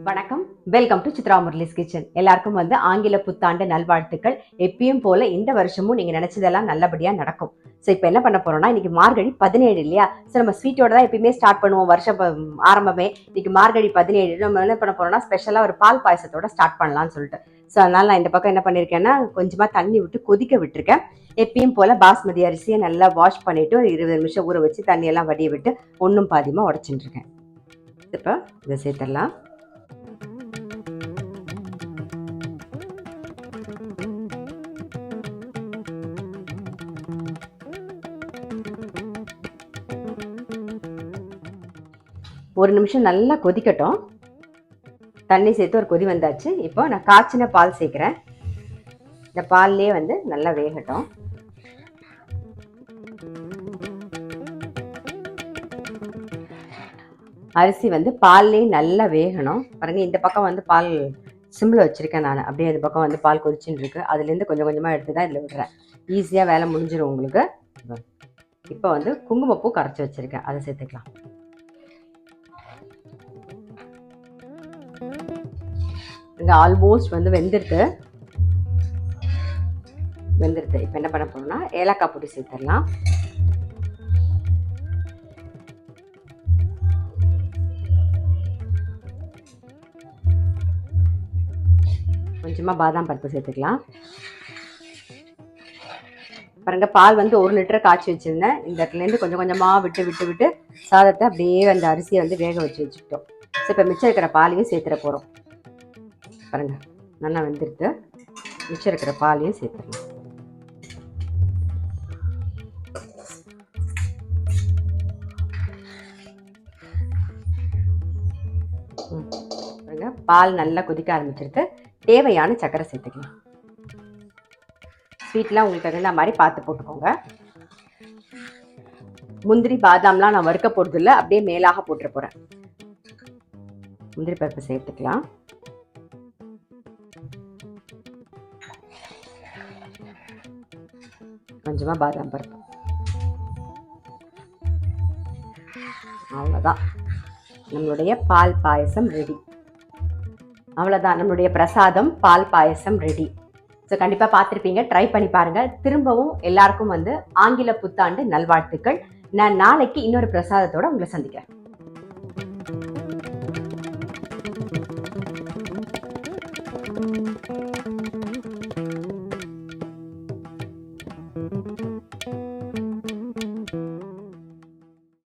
வணக்கம், welcome to Chitra Murali's kitchen. எல்லாருக்கும் ஆங்கில புத்தாண்டு நல்வாழ்த்துக்கள். எப்பயும் போல இந்த வருஷமும் நீங்க நினைச்சதெல்லாம் நல்லபடியா நடக்கும். ஸோ இப்போ என்ன பண்ண போறோம்னா, இன்னைக்கு மார்கழி 17 இல்லையா? ஸோ நம்ம ஸ்வீட்டோட தான் எப்பயுமே ஸ்டார்ட் பண்ணுவோம் வருஷம் ஆரம்பமே. இன்னைக்கு மார்கழி 17 நம்ம என்ன பண்ண போறோம்னா, ஸ்பெஷலா ஒரு பால் பாயசத்தோட ஸ்டார்ட் பண்ணலாம்னு சொல்லிட்டு. ஸோ அதனால நான் இந்த பக்கம் என்ன பண்ணிருக்கேன்னா, கொஞ்சமா தண்ணி விட்டு கொதிக்க விட்டுருக்கேன். எப்பயும் போல பாஸ்மதி அரிசியை நல்லா வாஷ் பண்ணிட்டு ஒரு 20 நிமிஷம் ஊற வச்சு தண்ணியெல்லாம் வடிய விட்டு ஒன்றும் பாதியமாக உடச்சிட்டு இருக்கேன். இப்போ இதை சேர்த்துடலாம். ஒரு நிமிஷம் நல்லா கொதிக்கட்டும். தண்ணி சேர்த்து ஒரு கொதி வந்தாச்சு. இப்போ நான் காய்ச்சின பால் சேர்க்குறேன். இந்த பால்லே நல்லா வேகட்டும். அரிசி பால்லே நல்லா வேகணும். பாருங்க, இந்த பக்கம் பால் சிம்மில் வச்சுருக்கேன் நான். அப்படியே இந்த பக்கம் பால் கொதிச்சுட்டு இருக்கு. அதுலேருந்து கொஞ்சம் கொஞ்சமாக எடுத்து தான் இதில் விடுறேன். ஈஸியாக வேலை முடிஞ்சிடும் உங்களுக்கு. இப்போ குங்குமப்பூ கரைச்சி வச்சுருக்கேன், அதை சேர்த்துக்கலாம். இங்கே ஆல்மோஸ்ட் வெந்துடுது. இப்போ என்ன பண்ண போறோம்னா, ஏலக்காய் பொடி சேர்த்துடலாம். கொஞ்சமாக பாதாம் பருப்பு சேர்த்துக்கலாம். பாருங்க, பால் 1 லிட்டர் காய்ச்சி வச்சுருந்தேன். இந்த இடத்துலேருந்து கொஞ்சம் கொஞ்சமாக விட்டு விட்டு விட்டு சாதத்தை அப்படியே அந்த அரிசியை வேக வச்சுக்கிட்டோம். ஸோ இப்போ மிச்சம் இருக்கிற பாலையும் சேர்த்துட போகிறோம். பாருங்க, நல்லா வெந்துடுது. மிச்சம் இருக்கிற பாலையும் சேர்த்துடலாம். பாருங்க, பால் நல்லா கொதிக்க ஆரம்பிச்சிருக்கு. தேவையான சர்க்கரை சேர்த்துக்கலாம். ஸ்வீட்லாம் உங்களுக்கு தகுந்த மாதிரி பார்த்து போட்டுக்கோங்க. முந்திரி பாதாம்லாம் நான் வறுக்க போகிறது இல்லை, அப்படியே மேலாக போட்டுற போகிறேன். முந்திரி பருப்பு சேர்த்துக்கலாம். கொஞ்சமாக பாதாம் பருப்பு. அவ்வளோதான், நம்மளுடைய பால் பாயசம் ரெடி. அவ்வளோதான், நம்மளுடைய பிரசாதம் பால் பாயசம் ரெடி. ஸோ கண்டிப்பாக பார்த்துருப்பீங்க, ட்ரை பண்ணி பாருங்கள். திரும்பவும் எல்லாருக்கும் ஆங்கில புத்தாண்டு நல்வாழ்த்துக்கள். நான் நாளைக்கு இன்னொரு பிரசாதத்தோடு உங்களை சந்திக்கிறேன்.